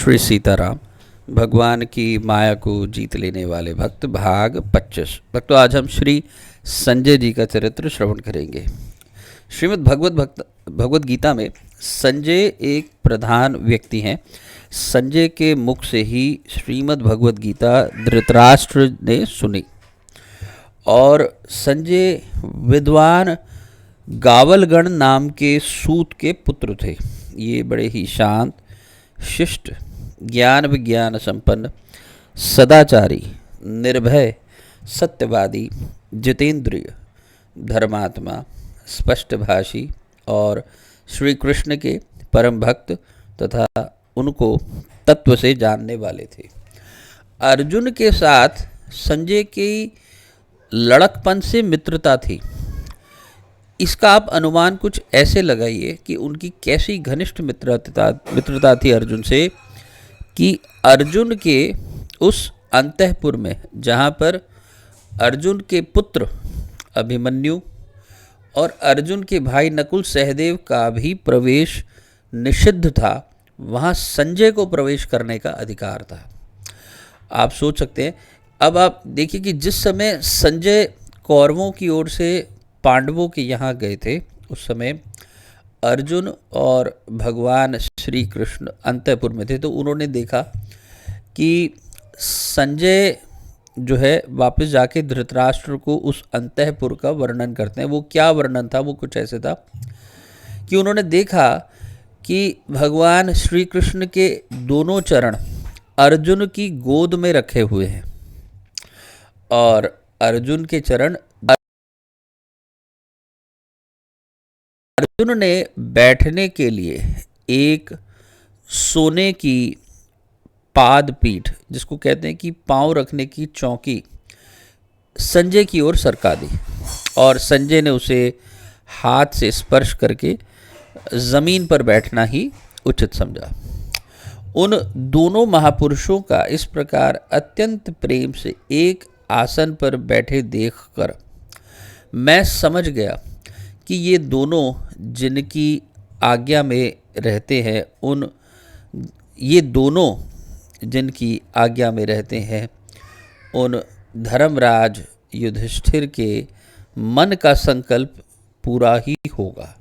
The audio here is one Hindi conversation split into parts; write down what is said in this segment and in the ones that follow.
श्री सीताराम। भगवान की माया को जीत लेने वाले भक्त, भाग 25। भक्तों, आज हम श्री संजय जी का चरित्र श्रवण करेंगे। श्रीमद् भगवत गीता में संजय एक प्रधान व्यक्ति हैं। संजय के मुख से ही श्रीमद् भगवत गीता धृतराष्ट्र ने सुनी और संजय विद्वान गावलगण नाम के सूत के पुत्र थे। ये बड़े ही शांत, शिष्ट, ज्ञान विज्ञान संपन्न, सदाचारी, निर्भय, सत्यवादी, जितेंद्रिय, धर्मात्मा, स्पष्टभाषी और श्री कृष्ण के परम भक्त तथा उनको तत्व से जानने वाले थे। अर्जुन के साथ संजय की लड़कपन से मित्रता थी। इसका आप अनुमान कुछ ऐसे लगाइए कि उनकी कैसी घनिष्ठ मित्रता थी अर्जुन से, कि अर्जुन के उस अंतःपुर में जहाँ पर अर्जुन के पुत्र अभिमन्यु और अर्जुन के भाई नकुल सहदेव का भी प्रवेश निषिद्ध था, वहाँ संजय को प्रवेश करने का अधिकार था। आप सोच सकते हैं। अब आप देखिए कि जिस समय संजय कौरवों की ओर से पांडवों के यहाँ गए थे, उस समय अर्जुन और भगवान श्री कृष्ण अंतःपुर में थे। तो उन्होंने देखा कि संजय जो है वापस जाके धृतराष्ट्र को उस अंतःपुर का वर्णन करते हैं। वो क्या वर्णन था? वो कुछ ऐसे था कि उन्होंने देखा कि भगवान श्री कृष्ण के दोनों चरण अर्जुन की गोद में रखे हुए हैं और अर्जुन के चरण अर्जुन ने बैठने के लिए एक सोने की पाद पीठ, जिसको कहते हैं कि पांव रखने की चौकी, संजय की ओर सरका दी और संजय ने उसे हाथ से स्पर्श करके जमीन पर बैठना ही उचित समझा। उन दोनों महापुरुषों का इस प्रकार अत्यंत प्रेम से एक आसन पर बैठे देखकर मैं समझ गया कि ये दोनों जिनकी आज्ञा में रहते हैं, उन धर्मराज युधिष्ठिर के मन का संकल्प पूरा ही होगा।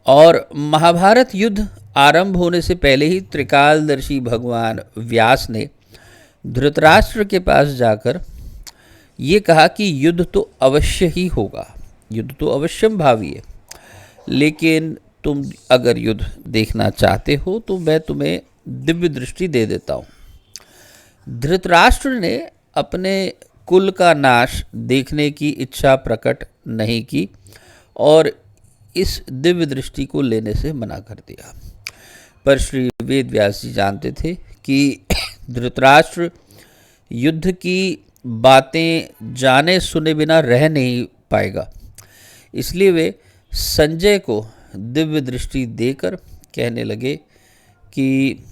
और महाभारत युद्ध आरंभ होने से पहले ही त्रिकालदर्शी भगवान व्यास ने धृतराष्ट्र के पास जाकर ये कहा कि युद्ध तो अवश्य ही होगा, युद्ध तो अवश्यम भावी है, लेकिन तुम अगर युद्ध देखना चाहते हो तो मैं तुम्हें दिव्य दृष्टि दे देता हूँ। धृतराष्ट्र ने अपने कुल का नाश देखने की इच्छा प्रकट नहीं की और इस दिव्य दृष्टि को लेने से मना कर दिया। पर श्री वेद व्यास जी जानते थे कि धृतराष्ट्र युद्ध की बातें जाने सुने बिना रह नहीं पाएगा, इसलिए वे संजय को दिव्य दृष्टि देकर कहने लगे कि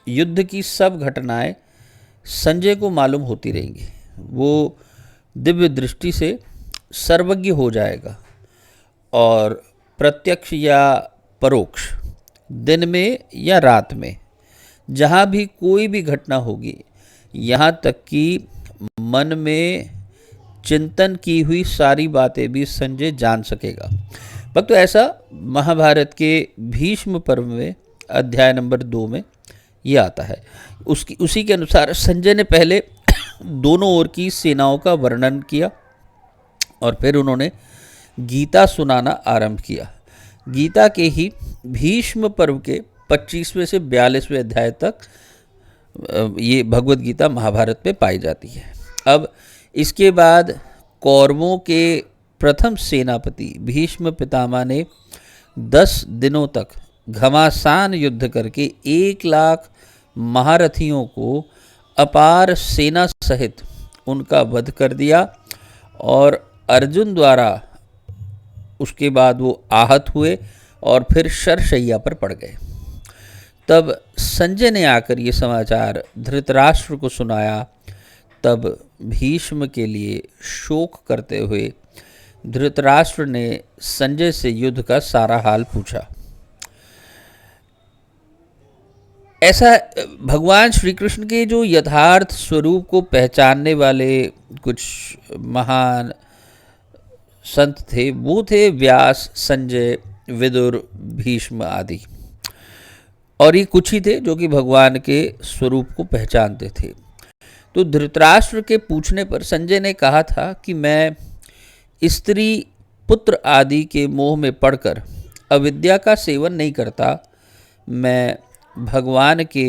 युद्ध की सब घटनाएं संजय को मालूम होती रहेंगी। वो दिव्य दृष्टि से सर्वज्ञ हो जाएगा और प्रत्यक्ष या परोक्ष, दिन में या रात में, जहाँ भी कोई भी घटना होगी, यहाँ तक कि मन में चिंतन की हुई सारी बातें भी संजय जान सकेगा। भक्तों, ऐसा महाभारत के भीष्म पर्व में अध्याय नंबर 2 में ये आता है। उसी के अनुसार संजय ने पहले दोनों ओर की सेनाओं का वर्णन किया और फिर उन्होंने गीता सुनाना आरंभ किया। गीता के ही भीष्म पर्व के 25वें से 42वें अध्याय तक ये भगवत गीता महाभारत में पाई जाती है। अब इसके बाद कौरवों के प्रथम सेनापति भीष्म पितामह ने 10 दिनों तक घमासान युद्ध करके 1 लाख महारथियों को अपार सेना सहित उनका वध कर दिया और अर्जुन द्वारा उसके बाद वो आहत हुए और फिर शरशैया पर पड़ गए। तब संजय ने आकर ये समाचार धृतराष्ट्र को सुनाया। तब भीष्म के लिए शोक करते हुए धृतराष्ट्र ने संजय से युद्ध का सारा हाल पूछा। ऐसा भगवान श्री कृष्ण के जो यथार्थ स्वरूप को पहचानने वाले कुछ महान संत थे, वो थे व्यास, संजय, विदुर, भीष्म आदि। और ये कुछ ही थे जो कि भगवान के स्वरूप को पहचानते थे। तो धृतराष्ट्र के पूछने पर संजय ने कहा था कि मैं स्त्री, पुत्र आदि के मोह में पड़कर अविद्या का सेवन नहीं करता, मैं भगवान के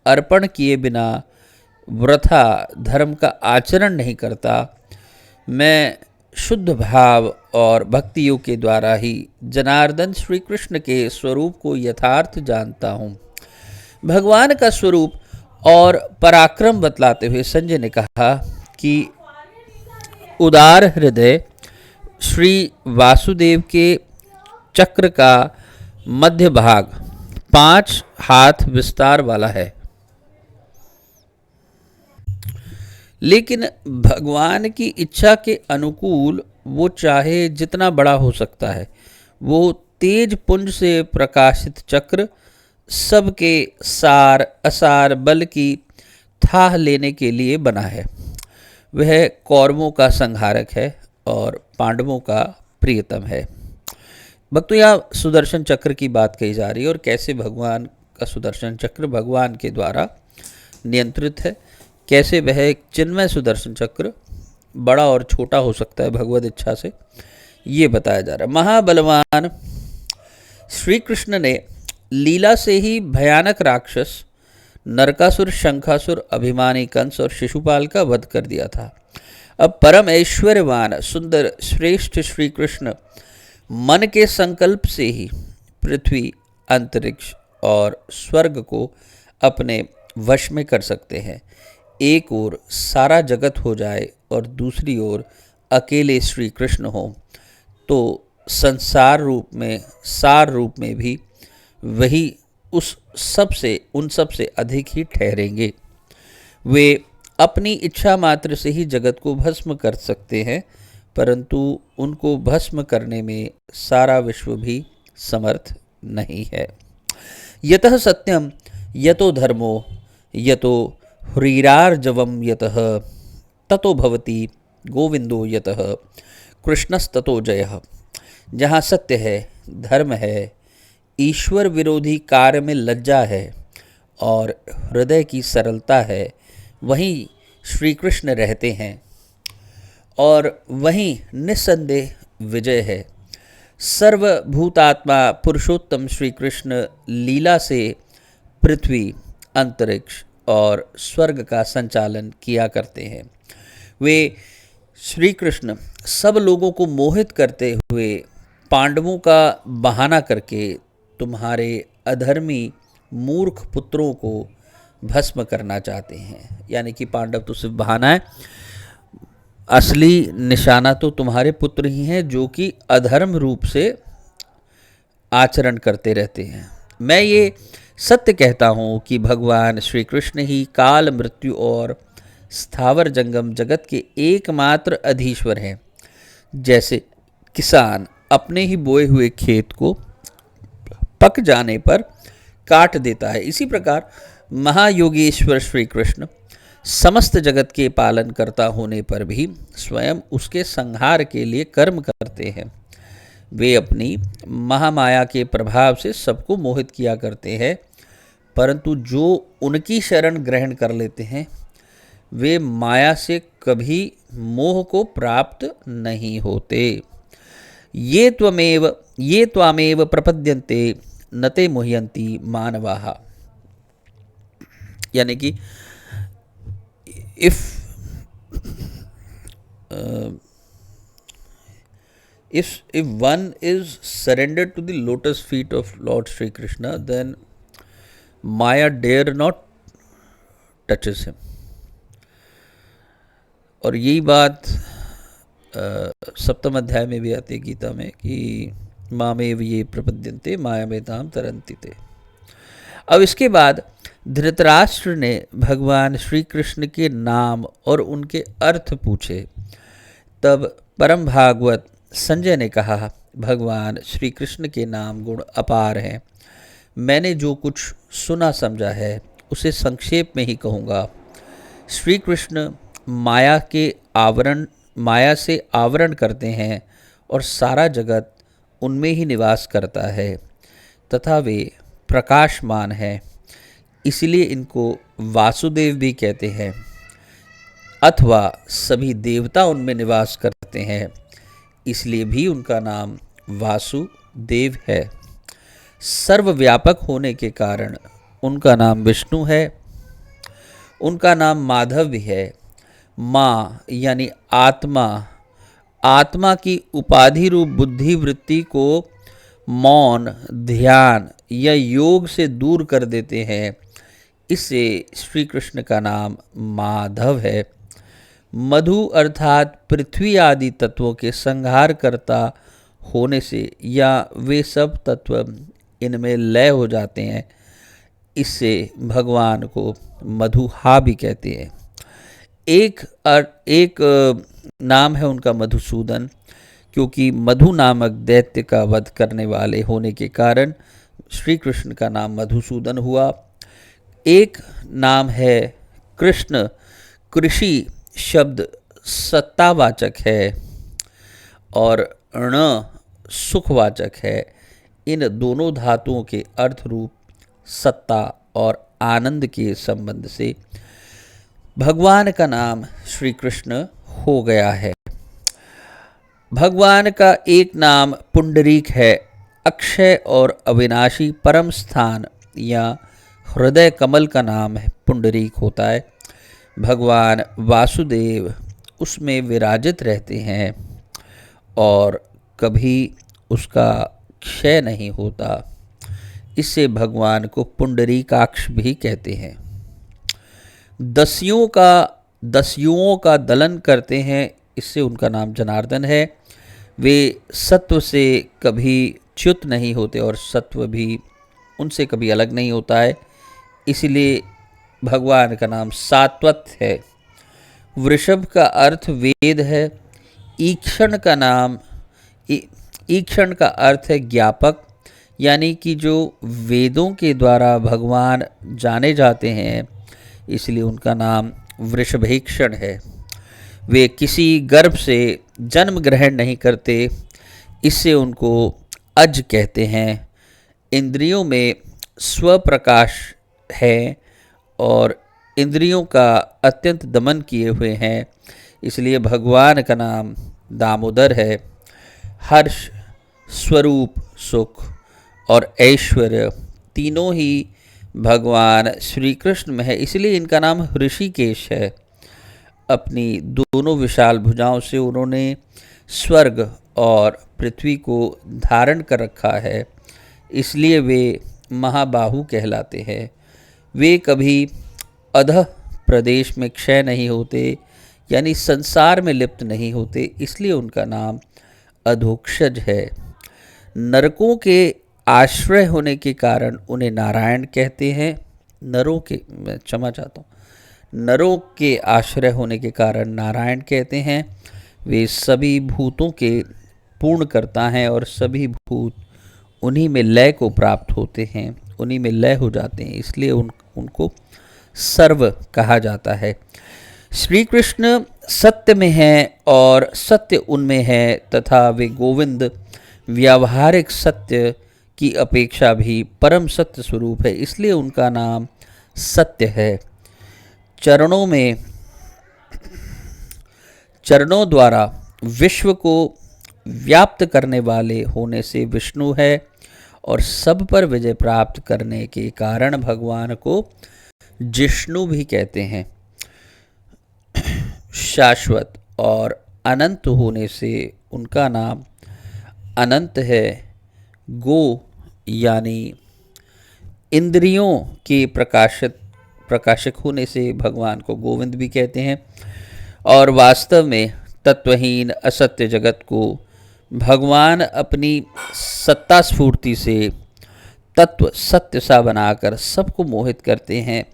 अर्पण किए बिना वृथा धर्म का आचरण नहीं करता, मैं शुद्ध भाव और भक्ति योग के द्वारा ही जनार्दन श्री कृष्ण के स्वरूप को यथार्थ जानता हूँ। भगवान का स्वरूप और पराक्रम बतलाते हुए संजय ने कहा कि उदार हृदय श्री वासुदेव के चक्र का मध्य भाग 5 हाथ विस्तार वाला है, लेकिन भगवान की इच्छा के अनुकूल वो चाहे जितना बड़ा हो सकता है। वो तेज पुंज से प्रकाशित चक्र सबके सार असार बल की थाह लेने के लिए बना है। वह कौरवों का संहारक है और पांडवों का प्रियतम है। भक्तों, यहाँ सुदर्शन चक्र की बात कही जा रही है और कैसे भगवान का सुदर्शन चक्र भगवान के द्वारा नियंत्रित है, कैसे वह एक चिन्मय सुदर्शन चक्र बड़ा और छोटा हो सकता है भगवद इच्छा से, ये बताया जा रहा है। महाबलवान श्री कृष्ण ने लीला से ही भयानक राक्षस नरकासुर, शंखासुर, अभिमानी कंस और शिशुपाल का वध कर दिया था। अब परम ऐश्वर्यवान सुंदर श्रेष्ठ श्री कृष्ण मन के संकल्प से ही पृथ्वी, अंतरिक्ष और स्वर्ग को अपने वश में कर सकते हैं। एक ओर सारा जगत हो जाए और दूसरी ओर अकेले श्री कृष्ण हो तो संसार रूप में, सार रूप में भी वही उन सब से अधिक ही ठहरेंगे। वे अपनी इच्छा मात्र से ही जगत को भस्म कर सकते हैं, परंतु उनको भस्म करने में सारा विश्व भी समर्थ नहीं है। यतः सत्यम यतो धर्मो यतो ह्रीरार्जवम यतः ततो भवति गोविंदो यतः कृष्णस्ततो जयः। जहाँ सत्य है, धर्म है, ईश्वर विरोधी कार्य में लज्जा है और हृदय की सरलता है, वहीं श्री कृष्ण रहते हैं और वहीं निस्संदेह विजय है। सर्वभूतात्मा पुरुषोत्तम श्री कृष्ण लीला से पृथ्वी, अंतरिक्ष और स्वर्ग का संचालन किया करते हैं। वे श्री कृष्ण सब लोगों को मोहित करते हुए पांडवों का बहाना करके तुम्हारे अधर्मी मूर्ख पुत्रों को भस्म करना चाहते हैं। यानी कि पांडव तो सिर्फ बहाना है, असली निशाना तो तुम्हारे पुत्र ही हैं जो कि अधर्म रूप से आचरण करते रहते हैं। मैं ये सत्य कहता हूँ कि भगवान श्री कृष्ण ही काल, मृत्यु और स्थावर जंगम जगत के एकमात्र अधीश्वर हैं। जैसे किसान अपने ही बोए हुए खेत को पक जाने पर काट देता है, इसी प्रकार महायोगेश्वर श्री कृष्ण समस्त जगत के पालन करता होने पर भी स्वयं उसके संहार के लिए कर्म करते हैं। वे अपनी महामाया के प्रभाव से सबको मोहित किया करते हैं, परंतु जो उनकी शरण ग्रहण कर लेते हैं वे माया से कभी मोह को प्राप्त नहीं होते। ये त्वामेव प्रपद्यन्ते न ते मुह्यन्ति मानवाः। यानी कि if one is surrendered to the lotus feet of Lord Sri Krishna, then Maya dare not touches him. और यही बात सप्तम अध्याय में भी आती है गीता में कि मामेव ये प्रपद्यन्ते मायामेताम तरन्ति ते। अब इसके बाद धृतराष्ट्र ने भगवान श्री कृष्ण के नाम और उनके अर्थ पूछे। तब परम भागवत संजय ने कहा, भगवान श्री कृष्ण के नाम गुण अपार हैं। मैंने जो कुछ सुना समझा है उसे संक्षेप में ही कहूँगा। श्री कृष्ण माया से आवरण करते हैं और सारा जगत उनमें ही निवास करता है तथा वे प्रकाशमान हैं, इसलिए इनको वासुदेव भी कहते हैं, अथवा सभी देवता उनमें निवास करते हैं, इसलिए भी उनका नाम वासुदेव है। सर्वव्यापक होने के कारण उनका नाम विष्णु है। उनका नाम माधव भी है। माँ यानी आत्मा, आत्मा की उपाधि रूप बुद्धि वृत्ति को मौन, ध्यान या योग से दूर कर देते हैं, इससे श्री कृष्ण का नाम माधव है। मधु अर्थात पृथ्वी आदि तत्वों के संहार करता होने से या वे सब तत्व इनमें लय हो जाते हैं, इससे भगवान को मधुहा भी कहते हैं। एक नाम है उनका मधुसूदन, क्योंकि मधु नामक दैत्य का वध करने वाले होने के कारण श्री कृष्ण का नाम मधुसूदन हुआ। एक नाम है कृष्ण। कृषि शब्द सत्तावाचक है और ण सुखवाचक है। इन दोनों धातुओं के अर्थ रूप सत्ता और आनंद के संबंध से भगवान का नाम श्री कृष्ण हो गया है। भगवान का एक नाम पुंडरीक है। अक्षय और अविनाशी परम स्थान या हृदय कमल का नाम है पुंडरीक होता है। भगवान वासुदेव उसमें विराजित रहते हैं और कभी उसका क्षय नहीं होता, इससे भगवान को पुंडरीकाक्ष भी कहते हैं। दस्युओं का दलन करते हैं, इससे उनका नाम जनार्दन है। वे सत्व से कभी च्युत नहीं होते और सत्व भी उनसे कभी अलग नहीं होता है, इसलिए भगवान का नाम सात्वत है। वृषभ का अर्थ वेद है। ईक्षण का अर्थ है ज्ञापक, यानी कि जो वेदों के द्वारा भगवान जाने जाते हैं, इसलिए उनका नाम वृषभीक्षण है। वे किसी गर्भ से जन्म ग्रहण नहीं करते, इससे उनको अज कहते हैं। इंद्रियों में स्वप्रकाश है और इंद्रियों का अत्यंत दमन किए हुए हैं, इसलिए भगवान का नाम दामोदर है। हर्ष, स्वरूप, सुख और ऐश्वर्य तीनों ही भगवान श्री कृष्ण में है, इसलिए इनका नाम ऋषिकेश है। अपनी दोनों विशाल भुजाओं से उन्होंने स्वर्ग और पृथ्वी को धारण कर रखा है, इसलिए वे महाबाहु कहलाते हैं। वे कभी अधः प्रदेश में क्षय नहीं होते, यानी संसार में लिप्त नहीं होते, इसलिए उनका नाम अधोक्षज है। नरकों के आश्रय होने के कारण उन्हें नारायण कहते हैं। नरों के आश्रय होने के कारण नारायण कहते हैं। वे सभी भूतों के पूर्ण करता हैं और सभी भूत उन्हीं में लय को प्राप्त होते हैं, उन्हीं में लय हो जाते हैं, इसलिए उनको सर्व कहा जाता है। श्री कृष्ण सत्य में हैं और सत्य उनमें है तथा वे गोविंद व्यावहारिक सत्य की अपेक्षा भी परम सत्य स्वरूप है, इसलिए उनका नाम सत्य है। चरणों द्वारा विश्व को व्याप्त करने वाले होने से विष्णु है और सब पर विजय प्राप्त करने के कारण भगवान को जिष्णु भी कहते हैं। शाश्वत और अनंत होने से उनका नाम अनंत है। गो यानी इंद्रियों के प्रकाशक होने से भगवान को गोविंद भी कहते हैं और वास्तव में तत्वहीन असत्य जगत को भगवान अपनी सत्ता स्फूर्ति से तत्व सत्य सा बनाकर सबको मोहित करते हैं।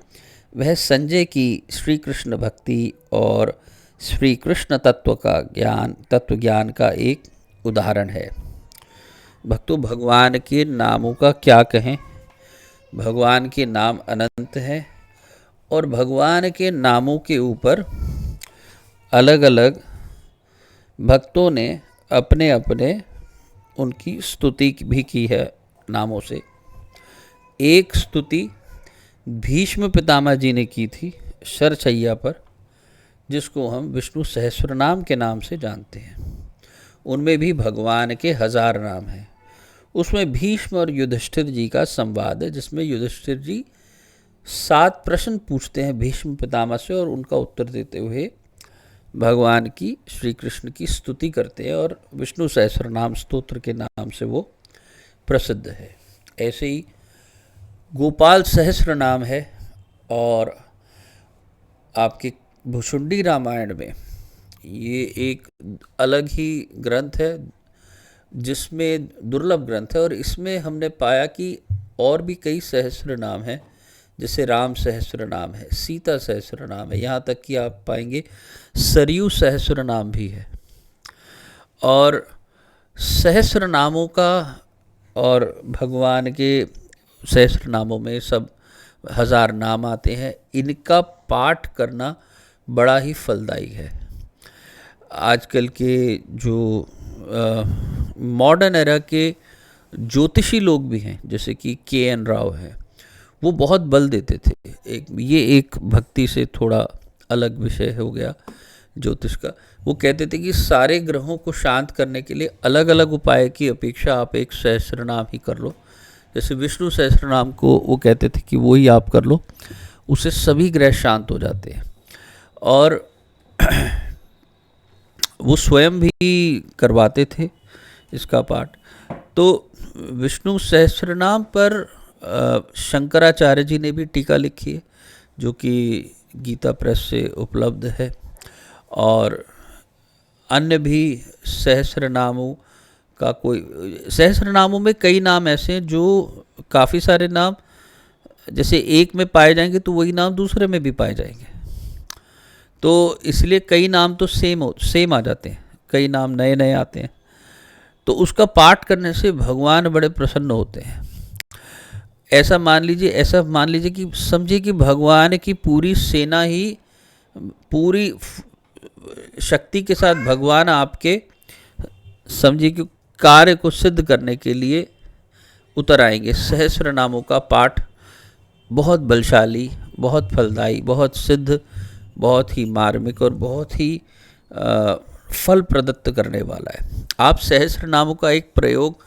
वह संजय की श्री कृष्ण भक्ति और श्री कृष्ण तत्व ज्ञान का एक उदाहरण है। भक्तों, भगवान के नामों का क्या कहें। भगवान के नाम अनंत हैं और भगवान के नामों के ऊपर अलग अलग भक्तों ने अपने अपने उनकी स्तुति भी की है नामों से। एक स्तुति भीष्म पितामह जी ने की थी शरशैया पर, जिसको हम विष्णु सहस्रनाम के नाम से जानते हैं। उनमें भी भगवान के 1000 नाम हैं। उसमें भीष्म और युधिष्ठिर जी का संवाद है, जिसमें युधिष्ठिर जी 7 प्रश्न पूछते हैं भीष्म पितामह से और उनका उत्तर देते हुए भगवान की, श्री कृष्ण की स्तुति करते हैं और विष्णु सहस्रनाम स्तोत्र के नाम से वो प्रसिद्ध है। ऐसे ही गोपाल सहस्र नाम है और आपके भुषुंडी रामायण में ये एक अलग ही ग्रंथ है, जिसमें दुर्लभ ग्रंथ है और इसमें हमने पाया कि और भी कई सहस्र नाम हैं, जैसे राम सहस्र नाम है, सीता सहस्र नाम है, यहाँ तक कि आप पाएंगे सरयू सहस्र नाम भी है। और सहस्र नामों का और भगवान के सहस्र नामों में सब 1000 नाम आते हैं। इनका पाठ करना बड़ा ही फलदायी है। आजकल के जो मॉडर्न एरा के ज्योतिषी लोग भी हैं, जैसे कि के.एन. राव है, वो बहुत बल देते थे। ये एक भक्ति से थोड़ा अलग विषय हो गया ज्योतिष का। वो कहते थे कि सारे ग्रहों को शांत करने के लिए अलग अलग उपाय की अपेक्षा आप एक सहस्रनाम ही कर लो। जैसे विष्णु सहस्रनाम को वो कहते थे कि वो ही आप कर लो, उससे सभी ग्रह शांत हो जाते हैं। और वो स्वयं भी करवाते थे इसका पाठ। तो विष्णु सहस्रनाम पर शंकराचार्य जी ने भी टीका लिखी है, जो कि गीता प्रेस से उपलब्ध है। और अन्य भी सहस्रनामों का सहस्रनामों में कई नाम ऐसे हैं जो काफ़ी सारे नाम जैसे एक में पाए जाएंगे तो वही नाम दूसरे में भी पाए जाएंगे। तो इसलिए कई नाम तो सेम आ जाते हैं, कई नाम नए नए आते हैं। तो उसका पाठ करने से भगवान बड़े प्रसन्न होते हैं। ऐसा मान लीजिए कि समझिए कि भगवान की पूरी सेना ही पूरी शक्ति के साथ भगवान आपके समझिए कि कार्य को सिद्ध करने के लिए उतर आएंगे। सहस्र नामों का पाठ बहुत बलशाली, बहुत फलदायी, बहुत सिद्ध, बहुत ही मार्मिक और बहुत ही फल प्रदत्त करने वाला है। आप सहस्र नामों का एक प्रयोग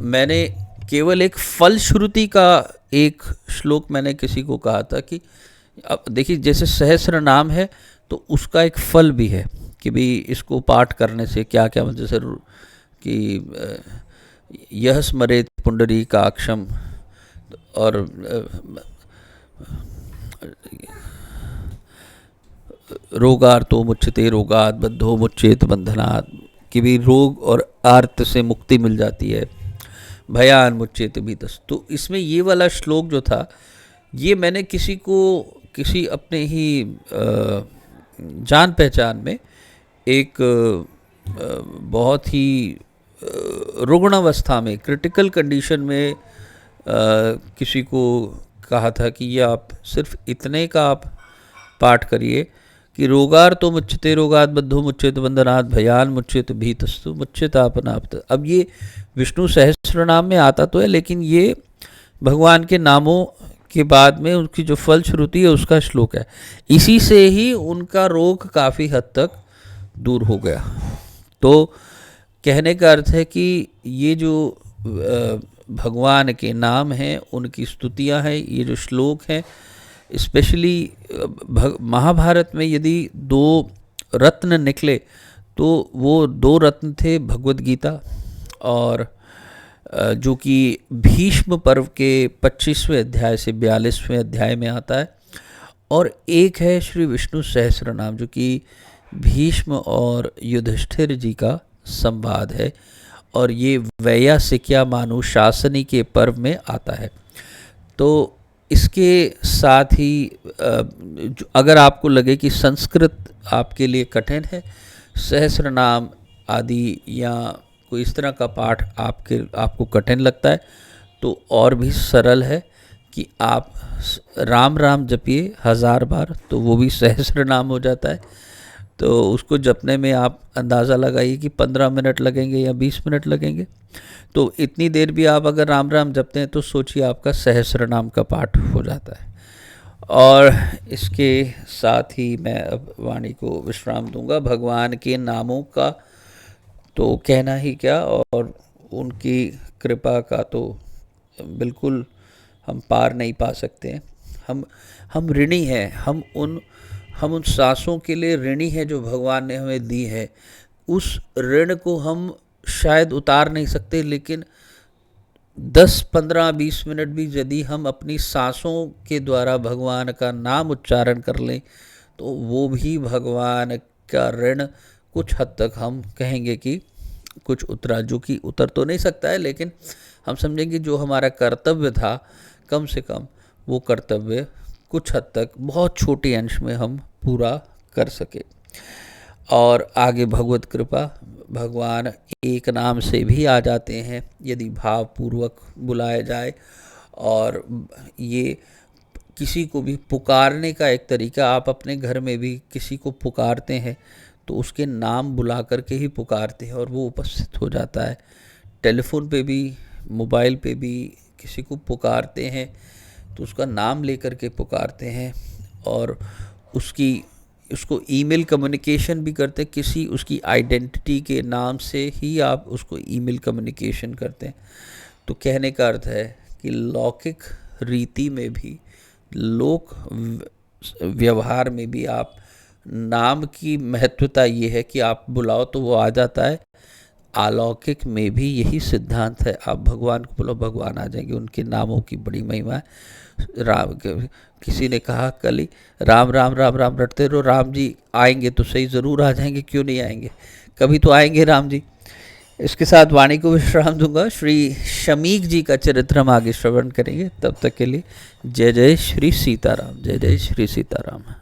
मैंने केवल एक फलश्रुति का एक श्लोक मैंने किसी को कहा था कि अब देखिए जैसे सहस्र नाम है तो उसका एक फल भी है कि भाई इसको पाठ करने से क्या क्या, जैसे कि यह स्मरेत पुंडरीकाक्षम और रोगार्तो मुच्यते रोगात बद्धो मुच्येत बंधनात्, कि भी रोग और आर्त से मुक्ति मिल जाती है, भयान मुच्येत भीतस्। तो इसमें ये वाला श्लोक जो था ये मैंने किसी अपने ही जान पहचान में एक बहुत ही रुग्ण अवस्था में, क्रिटिकल कंडीशन में किसी को कहा था कि ये आप सिर्फ इतने का आप पाठ करिए कि रोगार तो मुच्यते रोगात बद्धो मुच्येत बंधनात् भयान मुच्येत भीतस्तु मुच्यतापनाप्त। अब ये विष्णु सहस्त्र नाम में आता तो है, लेकिन ये भगवान के नामों के बाद में उनकी जो फलश्रुति है उसका श्लोक है। इसी से ही उनका रोग काफ़ी हद तक दूर हो गया। तो कहने का अर्थ है कि ये जो भगवान के नाम हैं, उनकी स्तुतियाँ हैं, ये जो श्लोक हैं, स्पेशली महाभारत में यदि 2 रत्न निकले तो वो 2 रत्न थे भगवद गीता, और जो कि भीष्म पर्व के 25वें अध्याय से 42वें अध्याय में आता है, और एक है श्री विष्णु सहस्र नाम, जो कि भीष्म और युधिष्ठिर जी का संवाद है, और ये वैयासिक्या मानुशासनी के पर्व में आता है। तो इसके साथ ही अगर आपको लगे कि संस्कृत आपके लिए कठिन है, सहस्र नाम आदि या कोई इस तरह का पाठ आपको कठिन लगता है, तो और भी सरल है। कि आप राम राम जपिए 1000 बार, तो वो भी सहस्र नाम हो जाता है। तो उसको जपने में आप अंदाज़ा लगाइए कि 15 मिनट लगेंगे या 20 मिनट लगेंगे। तो इतनी देर भी आप अगर राम राम जपते हैं तो सोचिए आपका सहस्र नाम का पाठ हो जाता है। और इसके साथ ही मैं अब वाणी को विश्राम दूंगा। भगवान के नामों का तो कहना ही क्या, और उनकी कृपा का तो बिल्कुल हम पार नहीं पा सकते हैं। हम ऋणी हैं, हम उन सांसों के लिए ऋणी हैं जो भगवान ने हमें दी है। उस ऋण को हम शायद उतार नहीं सकते, लेकिन 10, 15, 20 मिनट भी यदि हम अपनी सांसों के द्वारा भगवान का नाम उच्चारण कर लें तो वो भी भगवान का ऋण कुछ हद तक हम कहेंगे कि कुछ उतरा, जो कि उतर तो नहीं सकता है, लेकिन हम समझेंगे जो हमारा कर्तव्य था कम से कम वो कर्तव्य कुछ हद तक बहुत छोटे अंश में हम पूरा कर सके। और आगे भगवत कृपा, भगवान एक नाम से भी आ जाते हैं यदि भावपूर्वक बुलाया जाए। और ये किसी को भी पुकारने का एक तरीका, आप अपने घर में भी किसी को पुकारते हैं तो उसके नाम बुला करके ही पुकारते हैं और वो उपस्थित हो जाता है। टेलीफोन पे भी, मोबाइल पे भी किसी को पुकारते हैं तो उसका नाम लेकर के पुकारते हैं। और उसको ईमेल कम्युनिकेशन भी करते हैं, किसी उसकी आइडेंटिटी के नाम से ही आप उसको ईमेल कम्युनिकेशन करते हैं। तो कहने का अर्थ है कि लौकिक रीति में भी, लोक व्यवहार में भी आप नाम की महत्वता ये है कि आप बुलाओ तो वो आ जाता है। अलौकिक में भी यही सिद्धांत है, आप भगवान को बुलाओ भगवान आ जाएंगे। उनके नामों की बड़ी महिमा है। किसी ने कहा कल ही, राम राम राम राम रटते रहो, राम जी आएंगे तो सही, ज़रूर आ जाएंगे, क्यों नहीं आएंगे, कभी तो आएंगे राम जी। इसके साथ वाणी को विश्राम दूंगा। श्री शमीक जी का चरित्र हम आगे श्रवण करेंगे। तब तक के लिए जय जय श्री सीताराम, जय जय श्री सीताराम।